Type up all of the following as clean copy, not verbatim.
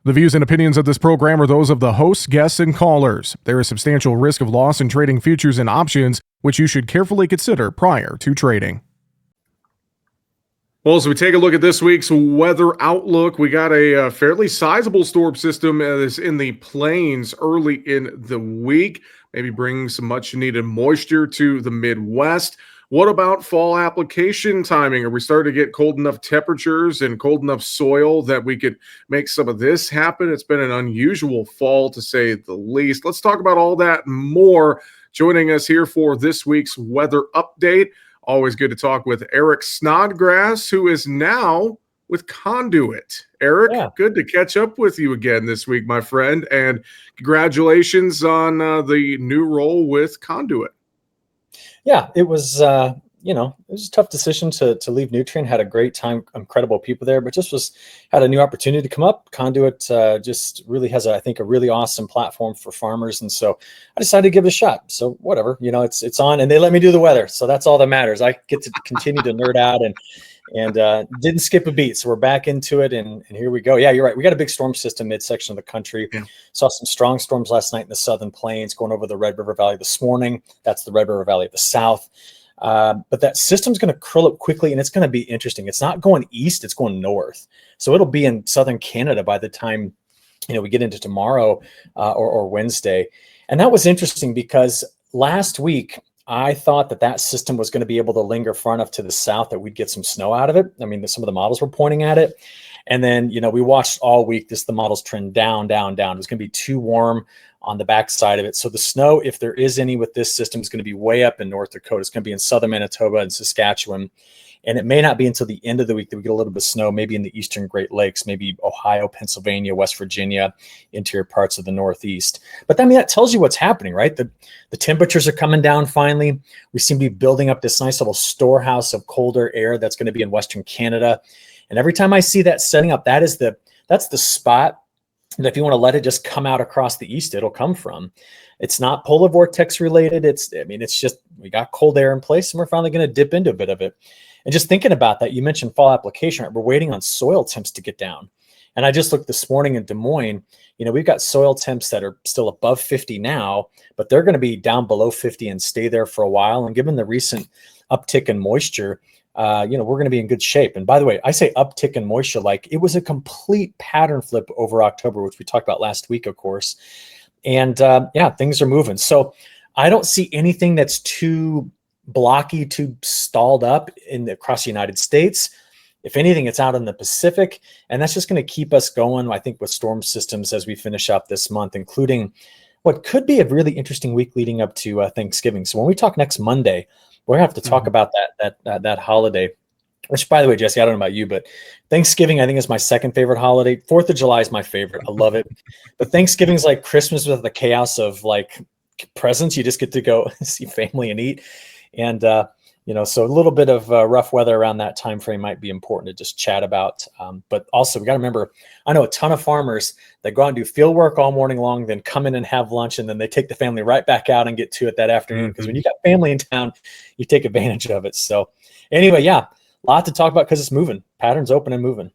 The views and opinions of this program are those of the hosts, guests, and callers. There is substantial risk of loss in trading futures and options, which you should carefully consider prior to trading. Well, as we take a look at this week's weather outlook, we got a fairly sizable storm system is in the plains early in the week, maybe bringing some much-needed moisture to the Midwest. What about fall application timing? Are we starting to get cold enough temperatures and cold enough soil that we could make some of this happen? It's been an unusual fall, to say the least. Let's talk about all that and more. Joining us here for this week's weather update, always good to talk with Eric Snodgrass, who is now with Conduit. Eric, Good to catch up with you again this week, my friend, and congratulations on the new role with Conduit. Yeah, it was, it was a tough decision to leave Nutrien. Had a great time, incredible people there, but had a new opportunity to come up. Conduit just really has, I think, a really awesome platform for farmers. And so I decided to give it a shot. So whatever, it's on, and they let me do the weather. So that's all that matters. I get to continue to nerd out and didn't skip a beat. So we're back into it, and here we go. Yeah, you're right. We got a big storm system midsection of the country. Yeah. Saw some strong storms last night in the southern plains going over the Red River Valley this morning. That's the Red River Valley of the south. But that system's going to curl up quickly, and it's going to be interesting. It's not going east, it's going north. So it'll be in southern Canada by the time we get into tomorrow or Wednesday. And that was interesting because last week I thought that system was going to be able to linger far enough to the south that we'd get some snow out of it. I mean, some of the models were pointing at it. And then, we watched all week, the models trend down, down, down. It was going to be too warm on the backside of it. So the snow, if there is any with this system, is going to be way up in North Dakota. It's going to be in southern Manitoba and Saskatchewan. And it may not be until the end of the week that we get a little bit of snow, maybe in the eastern Great Lakes, maybe Ohio, Pennsylvania, West Virginia, interior parts of the Northeast. But that tells you what's happening, right? The temperatures are coming down finally. We seem to be building up this nice little storehouse of colder air that's going to be in Western Canada. And every time I see that setting up, that's the spot that if you want to let it just come out across the east, it'll come from. It's not polar vortex related. It's just we got cold air in place, and we're finally going to dip into a bit of it. And just thinking about that, you mentioned fall application, right? We're waiting on soil temps to get down. And I just looked this morning in Des Moines, we've got soil temps that are still above 50 now, but they're going to be down below 50 and stay there for a while. And given the recent uptick in moisture, we're going to be in good shape. And by the way, I say uptick in moisture, like it was a complete pattern flip over October, which we talked about last week, of course. And things are moving. So I don't see anything that's too blocky, too stalled up across the United States. If anything, it's out in the Pacific, and that's just going to keep us going, I think, with storm systems as we finish up this month, including what could be a really interesting week leading up to Thanksgiving. So when we talk next Monday, we're going to have to talk about that holiday, which, by the way, Jesse, I don't know about you, but Thanksgiving, I think, is my second favorite holiday. 4th of July is my favorite. I love it. But Thanksgiving is like Christmas with the chaos of like presents. You just get to go see family and eat. And, so a little bit of rough weather around that time frame might be important to just chat about. But also, we got to remember, I know a ton of farmers that go out and do field work all morning long, then come in and have lunch, and then they take the family right back out and get to it that afternoon. Because when you got family in town, you take advantage of it. So anyway, a lot to talk about because it's moving. Patterns open and moving.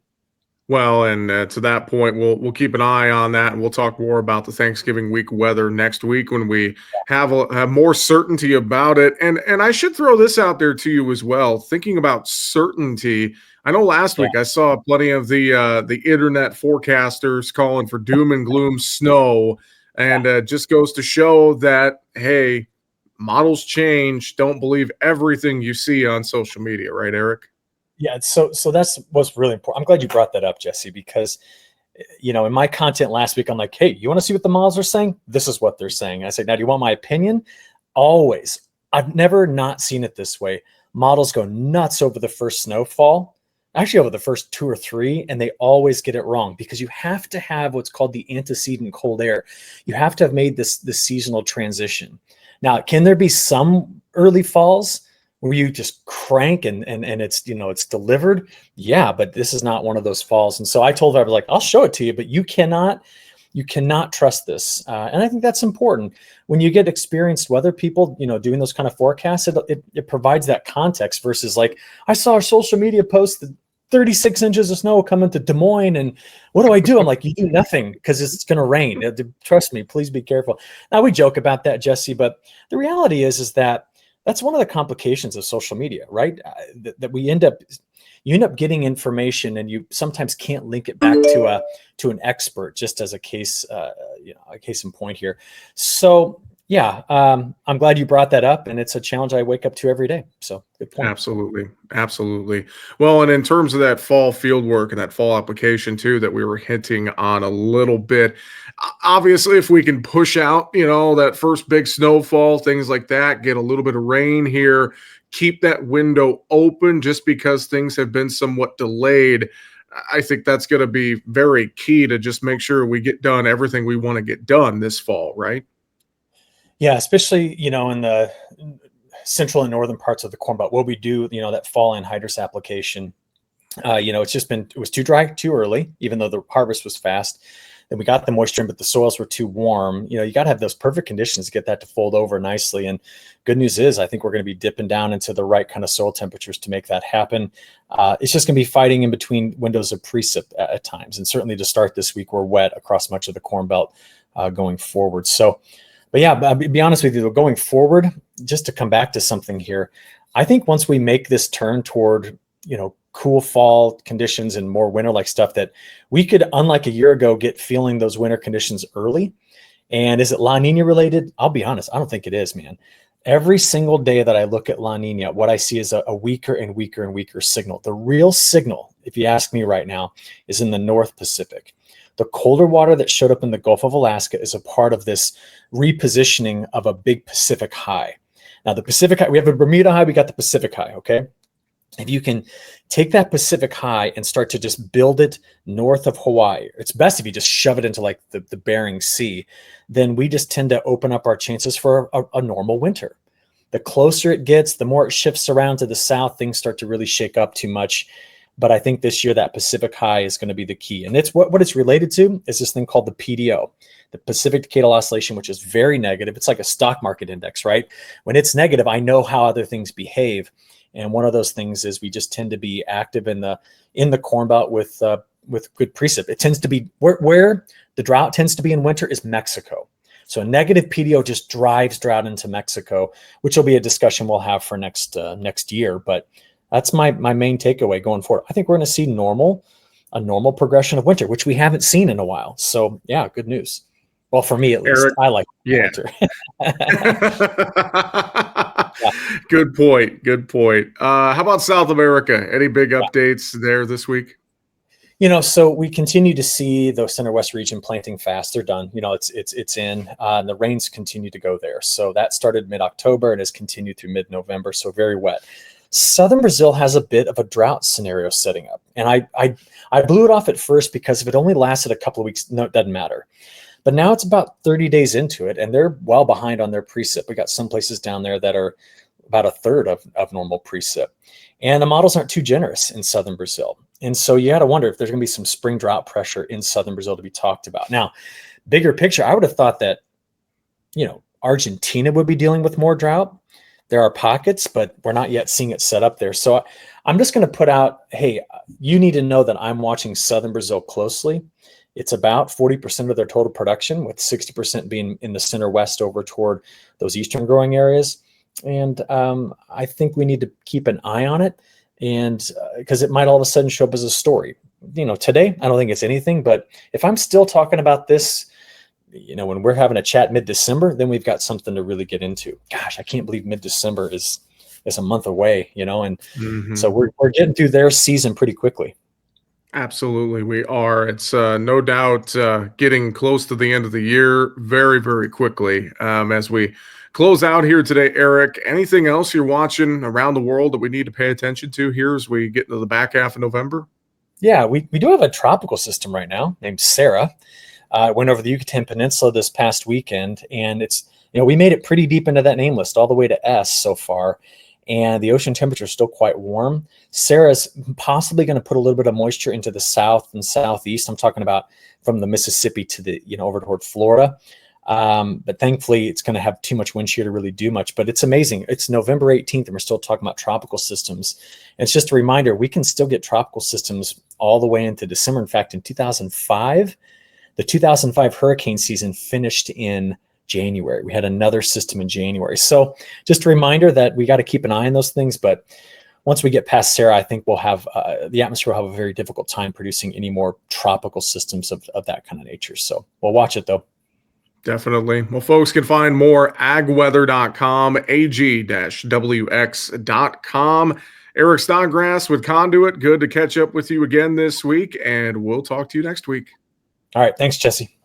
Well, and to that point, we'll keep an eye on that, and we'll talk more about the Thanksgiving week weather next week when we have more certainty about it. And I should throw this out there to you as well. Thinking about certainty, I know last week I saw plenty of the internet forecasters calling for doom and gloom snow, and just goes to show that hey, models change. Don't believe everything you see on social media, right, Eric? Yeah, so that's what's really important. I'm glad you brought that up, Jesse, because in my content last week, I'm like, hey, you want to see what the models are saying? This is what they're saying. I say, now, do you want my opinion? Always. I've never not seen it this way. Models go nuts over the first snowfall, actually over the first 2 or 3, and they always get it wrong because you have to have what's called the antecedent cold air. You have to have made this seasonal transition. Now, can there be some early falls where you just crank and it's, it's delivered? Yeah, but this is not one of those falls. And so I told her, I was like, I'll show it to you, but you cannot trust this. And I think that's important. When you get experienced weather people, doing those kind of forecasts, it provides that context versus like, I saw a social media post that 36 inches of snow coming to Des Moines. And what do I do? I'm like, you do nothing because it's going to rain. Trust me, please be careful. Now we joke about that, Jesse, but the reality is that that's one of the complications of social media, right? That you end up getting information and you sometimes can't link it back to an expert, just as a case, a case in point here. So yeah, I'm glad you brought that up, and it's a challenge I wake up to every day. So good point. Absolutely. Absolutely. Well, and in terms of that fall field work and that fall application too, that we were hinting on a little bit, obviously, if we can push out, that first big snowfall, things like that, get a little bit of rain here, keep that window open just because things have been somewhat delayed. I think that's going to be very key to just make sure we get done everything we want to get done this fall, right? Yeah, especially, in the central and northern parts of the Corn Belt, what we do, that fall anhydrous application, it was too dry, too early, even though the harvest was fast. Then we got the moisture in, but the soils were too warm. You got to have those perfect conditions to get that to fold over nicely. And good news is, I think we're going to be dipping down into the right kind of soil temperatures to make that happen. It's just going to be fighting in between windows of precip at times. And certainly to start this week, we're wet across much of the Corn Belt going forward. So, but yeah, I'll be honest with you, going forward, just to come back to something here, I think once we make this turn toward, cool fall conditions and more winter-like stuff, that we could, unlike a year ago, get feeling those winter conditions early. And is it La Nina related? I'll be honest, I don't think it is, man. Every single day that I look at La Nina, what I see is a weaker and weaker and weaker signal. The real signal, if you ask me right now, is in the North Pacific. The colder water that showed up in the Gulf of Alaska is a part of this repositioning of a big Pacific high. Now, the Pacific high, we have a Bermuda high, we got the Pacific high, okay? If you can take that Pacific high and start to just build it north of Hawaii, it's best if you just shove it into like the Bering Sea, then we just tend to open up our chances for a normal winter. The closer it gets, the more it shifts around to the south, things start to really shake up too much. But I think this year that Pacific high is going to be the key. And it's what it's related to is this thing called the PDO, the Pacific Decadal Oscillation, which is very negative. It's like a stock market index, right? When it's negative, I know how other things behave. And one of those things is we just tend to be active in the Corn Belt with good precip. It tends to be where the drought tends to be in winter is Mexico. So a negative PDO just drives drought into Mexico, which will be a discussion we'll have for next year. But that's my main takeaway going forward. I think we're going to see a normal progression of winter, which we haven't seen in a while. So yeah, good news. Well, for me at least, Eric, I like winter. Yeah. Good point. Good point. How about South America? Any big updates there this week? So we continue to see the Center West region planting fast. They're done. It's in, and the rains continue to go there. So that started mid-October and has continued through mid-November. So very wet. Southern Brazil has a bit of a drought scenario setting up. And I blew it off at first because if it only lasted a couple of weeks, no, it doesn't matter. But now it's about 30 days into it, and they're well behind on their precip. We got some places down there that are about a third of normal precip. And the models aren't too generous in Southern Brazil. And so you got to wonder if there's going to be some spring drought pressure in Southern Brazil to be talked about. Now, bigger picture, I would have thought that, Argentina would be dealing with more drought. There are pockets, but we're not yet seeing it set up there. So I'm just going to put out, hey, you need to know that I'm watching Southern Brazil closely. It's about 40% of their total production, with 60% being in the center west over toward those eastern growing areas. And I think we need to keep an eye on it, and because it might all of a sudden show up as a story. Today, I don't think it's anything, but if I'm still talking about this, when we're having a chat mid-December, then we've got something to really get into. Gosh, I can't believe mid-December is a month away, and so we're getting through their season pretty quickly. Absolutely, we are. It's no doubt getting close to the end of the year very, very quickly. As we close out here today, Eric, anything else you're watching around the world that we need to pay attention to here as we get into the back half of November? Yeah, we do have a tropical system right now named Sarah. Went over the Yucatan Peninsula this past weekend, and it's, we made it pretty deep into that name list, all the way to S so far. And the ocean temperature is still quite warm. Sarah's possibly going to put a little bit of moisture into the south and southeast. I'm talking about from the Mississippi to the, over toward Florida. But thankfully, it's going to have too much wind shear to really do much. But it's amazing. It's November 18th, and we're still talking about tropical systems. And it's just a reminder, we can still get tropical systems all the way into December. In fact, in 2005, the 2005 hurricane season finished in January. We had another system in January. So just a reminder that we got to keep an eye on those things. But once we get past Sarah, I think we'll have the atmosphere will have a very difficult time producing any more tropical systems of that kind of nature. So we'll watch it, though. Definitely. Well, folks can find more agweather.com, ag-wx.com. Eric Snodgrass with Conduit. Good to catch up with you again this week, and we'll talk to you next week. All right. Thanks, Jesse.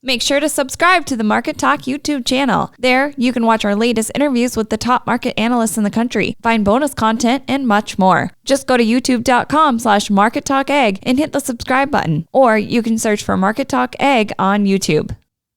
Make sure to subscribe to the Market Talk YouTube channel. There, you can watch our latest interviews with the top market analysts in the country, find bonus content, and much more. Just go to youtube.com/markettalkag and hit the subscribe button, or you can search for Market Talk Ag on YouTube.